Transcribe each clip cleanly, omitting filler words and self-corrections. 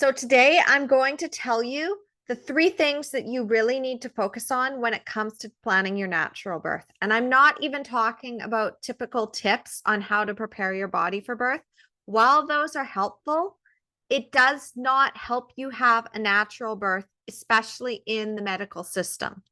So today I'm going to tell you the 3 things that you really need to focus on when it comes to planning your natural birth. And I'm not even talking about typical tips on how to prepare your body for birth. While those are helpful, it does not help you have a natural birth, especially in the medical system.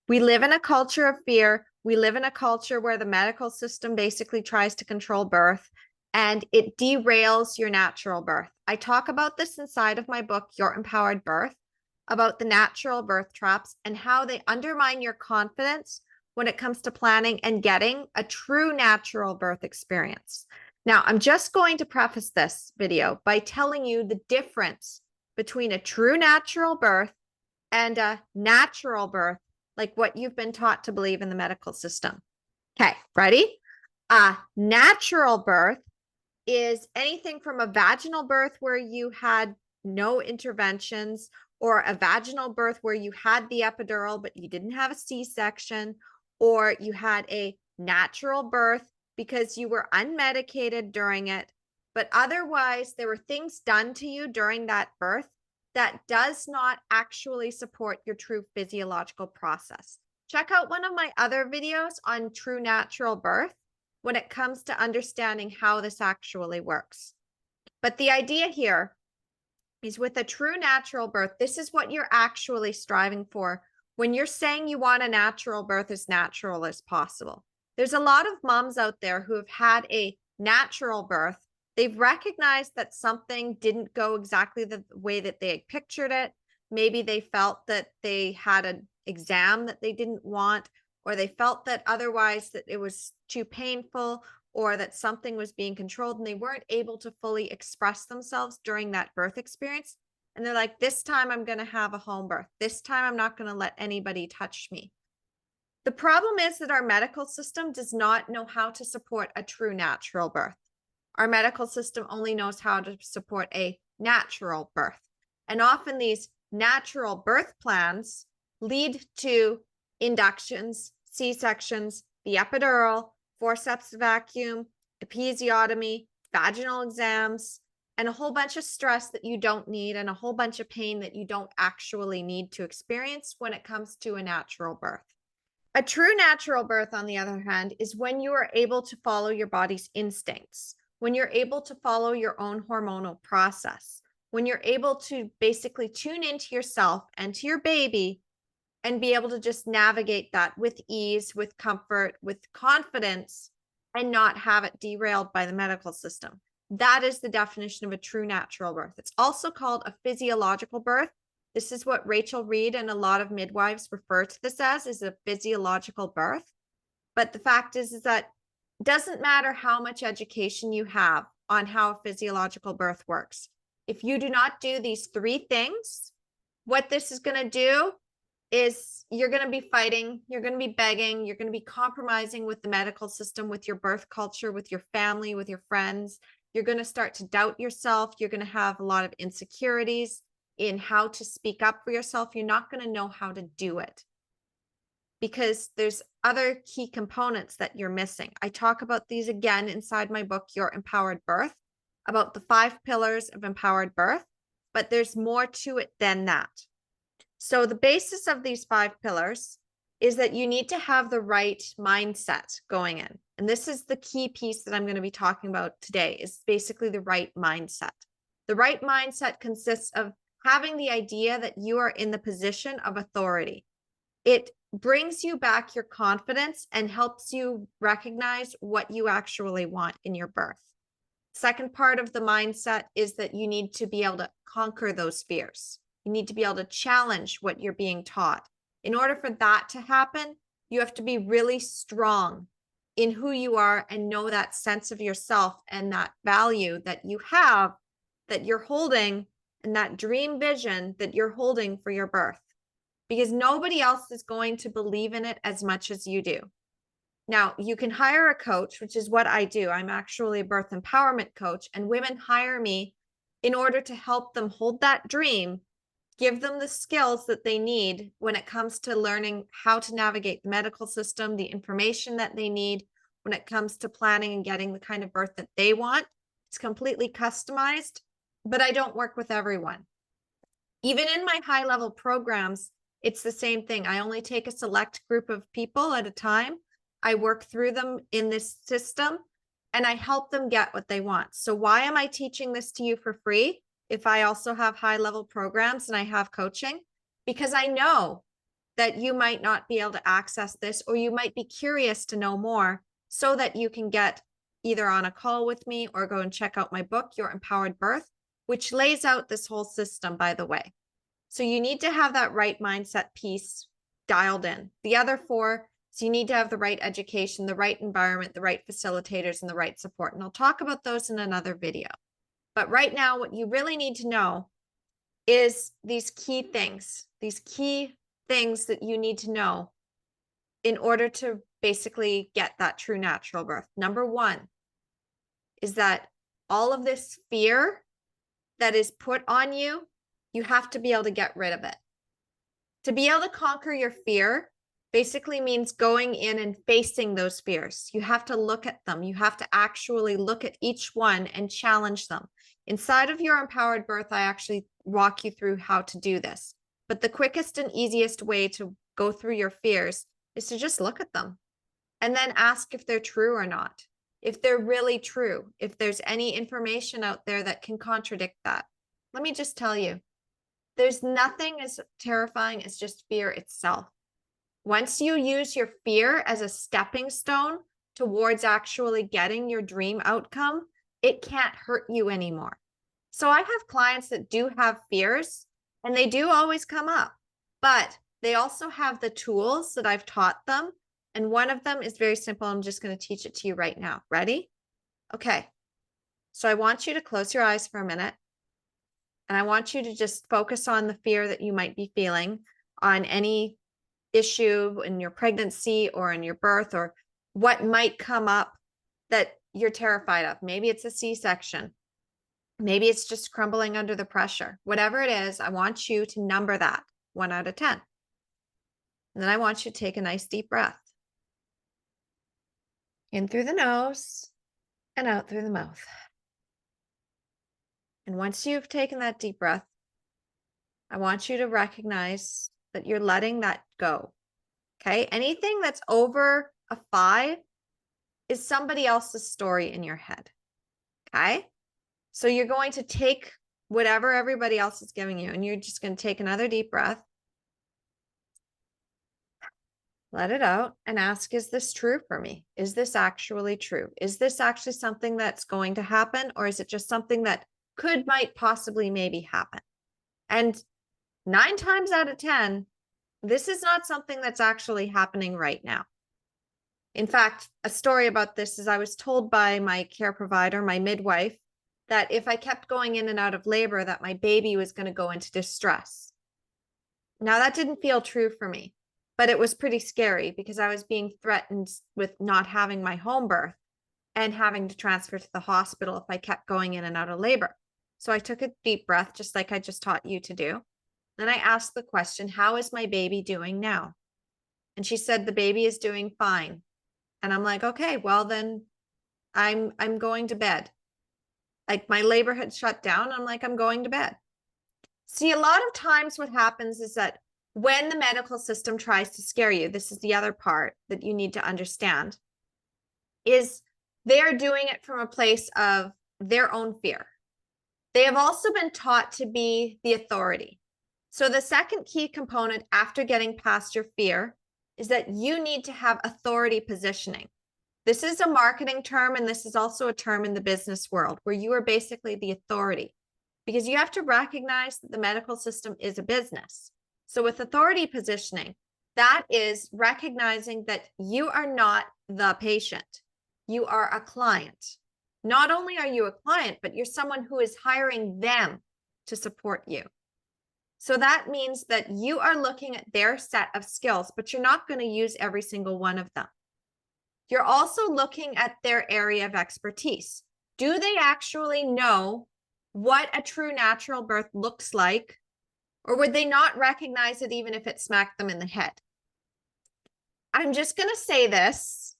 We live in a culture of fear. We live in a culture where the medical system basically tries to control birth and it derails your natural birth. I talk about this inside of my book, Your Empowered Birth, about the natural birth traps and how they undermine your confidence when it comes to planning and getting a true natural birth experience. Now, I'm just going to preface this video by telling you the difference between a true natural birth and a natural birth, like what you've been taught to believe in the medical system. Okay, ready? A natural birth is anything from a vaginal birth where you had no interventions, or a vaginal birth where you had the epidural, but you didn't have a C-section, or you had a natural birth because you were unmedicated during it, but otherwise there were things done to you during that birth that does not actually support your true physiological process. Check out one of my other videos on true natural birth when it comes to understanding how this actually works. But the idea here is with a true natural birth, this is what you're actually striving for when you're saying you want a natural birth as natural as possible. There's a lot of moms out there who have had a natural birth. They've recognized that something didn't go exactly the way that they had pictured it. Maybe they felt that they had an exam that they didn't want, or they felt that otherwise that it was too painful, or that something was being controlled and they weren't able to fully express themselves during that birth experience. And they're like, this time I'm going to have a home birth. This time I'm not going to let anybody touch me. The problem is that our medical system does not know how to support a true natural birth. Our medical system only knows how to support a natural birth. And often these natural birth plans lead to inductions, C-sections, the epidural, forceps vacuum, episiotomy, vaginal exams, and a whole bunch of stress that you don't need and a whole bunch of pain that you don't actually need to experience when it comes to a natural birth. A true natural birth, on the other hand, is when you are able to follow your body's instincts, when you're able to follow your own hormonal process, when you're able to basically tune into yourself and to your baby and be able to just navigate that with ease, with comfort, with confidence, and not have it derailed by the medical system. That is the definition of a true natural birth. It's also called a physiological birth. This is what Rachel Reed and a lot of midwives refer to this as, is a physiological birth. But the fact is that it doesn't matter how much education you have on how a physiological birth works. If you do not do these 3 things, what this is going to do is you're going to be fighting, you're going to be begging, you're going to be compromising with the medical system, with your birth culture, with your family, with your friends. You're going to start to doubt yourself. You're going to have a lot of insecurities in how to speak up for yourself. You're not going to know how to do it because there's other key components that you're missing. I talk about these again inside my book, Your Empowered Birth, about the 5 pillars of empowered birth, but there's more to it than that. So the basis of these 5 pillars is that you need to have the right mindset going in. And this is the key piece that I'm going to be talking about today, is basically the right mindset. The right mindset consists of having the idea that you are in the position of authority. It brings you back your confidence and helps you recognize what you actually want in your birth. Second part of the mindset is that you need to be able to conquer those fears. You need to be able to challenge what you're being taught. In order for that to happen, you have to be really strong in who you are and know that sense of yourself and that value that you have, that you're holding, and that dream vision that you're holding for your birth. Because nobody else is going to believe in it as much as you do. Now, you can hire a coach, which is what I do. I'm actually a birth empowerment coach, and women hire me in order to help them hold that dream, give them the skills that they need when it comes to learning how to navigate the medical system, the information that they need when it comes to planning and getting the kind of birth that they want. It's completely customized, but I don't work with everyone. Even in my high level programs, it's the same thing. I only take a select group of people at a time. I work through them in this system and I help them get what they want. So why am I teaching this to you for free if I also have high level programs and I have coaching? Because I know that you might not be able to access this, or you might be curious to know more so that you can get either on a call with me or go and check out my book, Your Empowered Birth, which lays out this whole system, by the way. So you need to have that right mindset piece dialed in. The other four, so you need to have the right education, the right environment, the right facilitators, and the right support. And I'll talk about those in another video. But right now, what you really need to know is these key things that you need to know in order to basically get that true natural birth. Number one is that all of this fear that is put on you, you have to be able to get rid of it. To be able to conquer your fear basically means going in and facing those fears. You have to look at them. You have to actually look at each one and challenge them. Inside of Your Empowered Birth, I actually walk you through how to do this. But the quickest and easiest way to go through your fears is to just look at them and then ask if they're true or not. If they're really true, if there's any information out there that can contradict that. Let me just tell you, there's nothing as terrifying as just fear itself. Once you use your fear as a stepping stone towards actually getting your dream outcome, it can't hurt you anymore. So I have clients that do have fears, and they do always come up, but they also have the tools that I've taught them. And one of them is very simple. I'm just going to teach it to you right now. Ready? Okay. So I want you to close your eyes for a minute. And I want you to just focus on the fear that you might be feeling on any issue in your pregnancy or in your birth, or what might come up that you're terrified of. Maybe it's a C-section. Maybe it's just crumbling under the pressure. Whatever it is, I want you to number that 1 out of 10. And then I want you to take a nice deep breath. In through the nose and out through the mouth. And once you've taken that deep breath, I want you to recognize that you're letting that go. Okay? Anything that's over a 5 is somebody else's story in your head. Okay? So you're going to take whatever everybody else is giving you, and you're just going to take another deep breath. Let it out and ask, is this true for me? Is this actually true? Is this actually something that's going to happen? Or is it just something that might possibly maybe happen? And 9 times out of 10, this is not something that's actually happening right now. In fact, a story about this is I was told by my care provider, my midwife, that if I kept going in and out of labor, that my baby was going to go into distress. Now, that didn't feel true for me, but it was pretty scary because I was being threatened with not having my home birth and having to transfer to the hospital if I kept going in and out of labor. So I took a deep breath, just like I just taught you to do. Then I asked the question, how is my baby doing now? And she said, the baby is doing fine. And I'm like, okay, well then I'm going to bed. Like my labor had shut down. I'm like, I'm going to bed. See, a lot of times what happens is that when the medical system tries to scare you, this is the other part that you need to understand, is they're doing it from a place of their own fear. They have also been taught to be the authority. So the second key component after getting past your fear is that you need to have authority positioning. This is a marketing term, and this is also a term in the business world where you are basically the authority, because you have to recognize that the medical system is a business. So with authority positioning, that is recognizing that you are not the patient. You are a client. Not only are you a client, but you're someone who is hiring them to support you. So that means that you are looking at their set of skills, but you're not going to use every single one of them. You're also looking at their area of expertise. Do they actually know what a true natural birth looks like? Or would they not recognize it even if it smacked them in the head? I'm just going to say this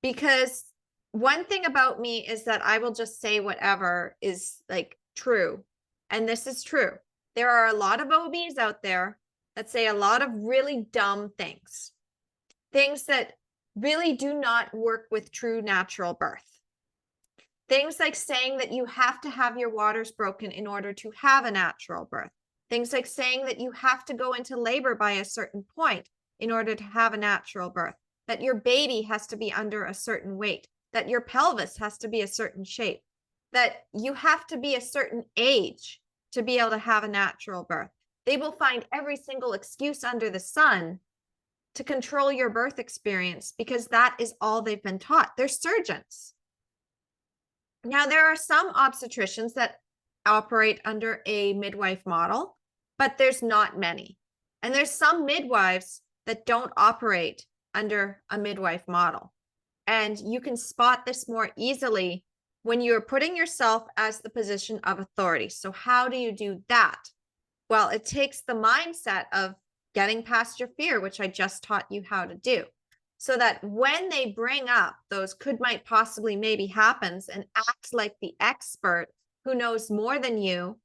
because one thing about me is that I will just say whatever is like true. And this is true. There are a lot of OBs out there that say a lot of really dumb things, things that really do not work with true natural birth. Things like saying that you have to have your waters broken in order to have a natural birth. Things like saying that you have to go into labor by a certain point in order to have a natural birth, that your baby has to be under a certain weight, that your pelvis has to be a certain shape, that you have to be a certain age to be able to have a natural birth. They will find every single excuse under the sun to control your birth experience because that is all they've been taught. They're surgeons. Now, there are some obstetricians that operate under a midwife model, but there's not many. And there's some midwives that don't operate under a midwife model. And you can spot this more easily when you're putting yourself as the position of authority. So how do you do that? Well, it takes the mindset of getting past your fear, which I just taught you how to do, so that when they bring up those could, might, possibly, maybe happens and act like the expert who knows more than you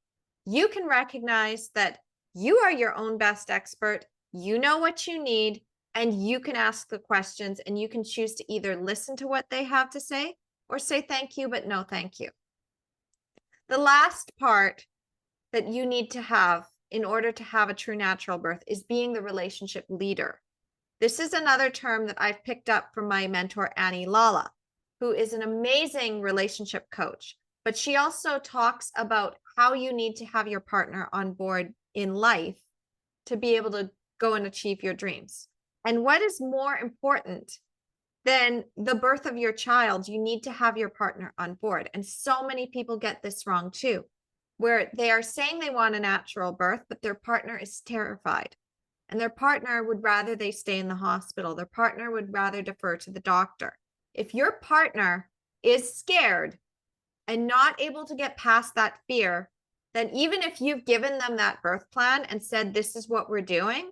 can recognize that you are your own best expert. You know what you need, and you can ask the questions, and you can choose to either listen to what they have to say or say thank you, but no thank you. The last part that you need to have in order to have a true natural birth is being the relationship leader. This is another term that I've picked up from my mentor, Annie Lala, who is an amazing relationship coach, but she also talks about how you need to have your partner on board in life to be able to go and achieve your dreams. And what is more important than the birth of your child? You need to have your partner on board. And so many people get this wrong too, where they are saying they want a natural birth, but their partner is terrified. And their partner would rather they stay in the hospital. Their partner would rather defer to the doctor. If your partner is scared and not able to get past that fear, then even if you've given them that birth plan and said, this is what we're doing,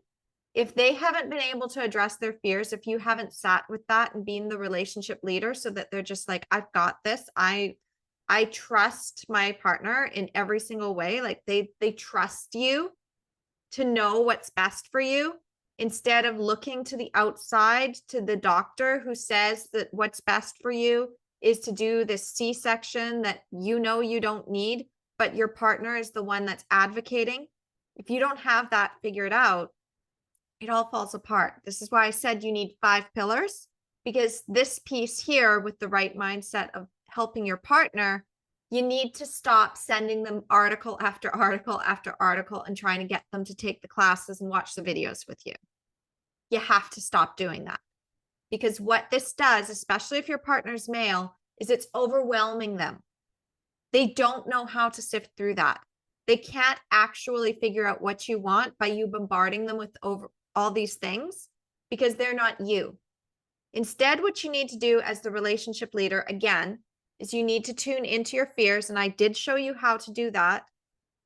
if they haven't been able to address their fears, if you haven't sat with that and been the relationship leader so that they're just like, I've got this. I trust my partner in every single way. Like they trust you to know what's best for you, instead of looking to the outside, to the doctor who says that what's best for you is to do this C-section that you know you don't need, but your partner is the one that's advocating. If you don't have that figured out, it all falls apart. This is why I said you need 5 pillars, because this piece here with the right mindset of helping your partner, you need to stop sending them article after article after article and trying to get them to take the classes and watch the videos with you. You have to stop doing that, because what this does, especially if your partner's male, is it's overwhelming them. They don't know how to sift through that. They can't actually figure out what you want by you bombarding them with all these things, because they're not you. Instead, what you need to do as the relationship leader, again, is you need to tune into your fears. And I did show you how to do that.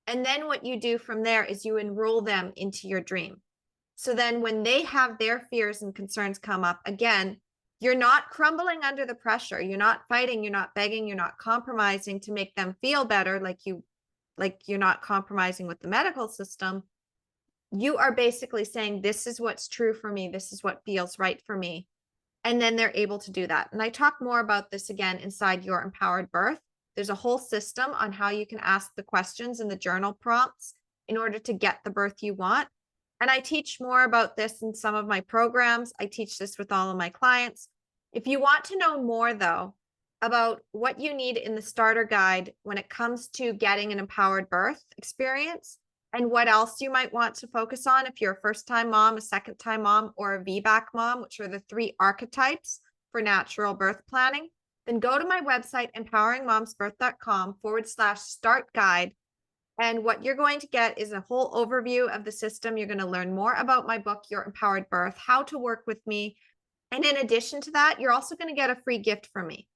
And then what you do from there is you enroll them into your dream. So then when they have their fears and concerns come up, again, you're not crumbling under the pressure. You're not fighting. You're not begging. You're not compromising to make them feel better, like you're not compromising with the medical system. You are basically saying, this is what's true for me. This is what feels right for me. And then they're able to do that. And I talk more about this again inside Your Empowered Birth. There's a whole system on how you can ask the questions in the journal prompts in order to get the birth you want. And I teach more about this in some of my programs. I teach this with all of my clients. If you want to know more, though, about what you need in the starter guide when it comes to getting an empowered birth experience, and what else you might want to focus on if you're a first-time mom, a second-time mom, or a VBAC mom, which are the 3 archetypes for natural birth planning, then go to my website, empoweringmomsbirth.com/start guide. And what you're going to get is a whole overview of the system. You're going to learn more about my book, Your Empowered Birth, how to work with me. And in addition to that, you're also going to get a free gift from me.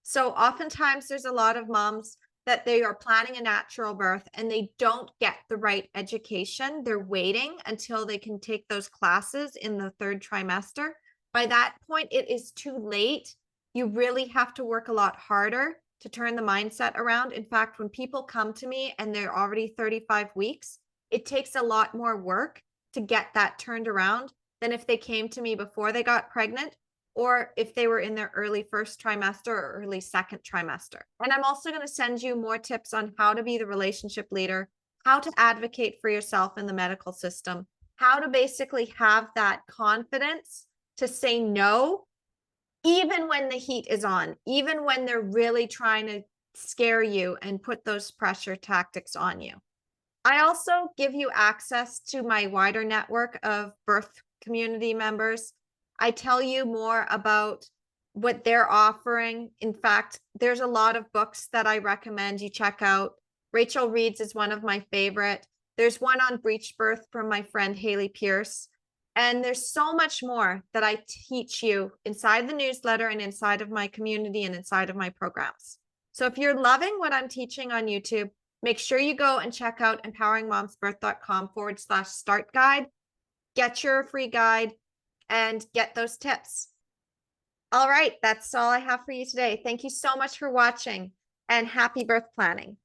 So oftentimes there's a lot of moms that they are planning a natural birth and they don't get the right education. They're waiting until they can take those classes in the 3rd trimester. By that point, it is too late. You really have to work a lot harder to turn the mindset around. In fact, when people come to me and they're already 35 weeks, it takes a lot more work to get that turned around than if they came to me before they got pregnant or if they were in their early first trimester or early second trimester. And I'm also going to send you more tips on how to be the relationship leader, how to advocate for yourself in the medical system, how to basically have that confidence to say no, even when the heat is on, even when they're really trying to scare you and put those pressure tactics on you. I also give you access to my wider network of birth community members. I tell you more about what they're offering. In fact, there's a lot of books that I recommend you check out. Rachel Reed's is one of my favorite. There's one on breech birth from my friend Haley Pierce. And there's so much more that I teach you inside the newsletter and inside of my community and inside of my programs. So if you're loving what I'm teaching on YouTube, make sure you go and check out empoweringmomsbirth.com/start guide. Get your free guide and get those tips. All right, that's all I have for you today. Thank you so much for watching and happy birth planning.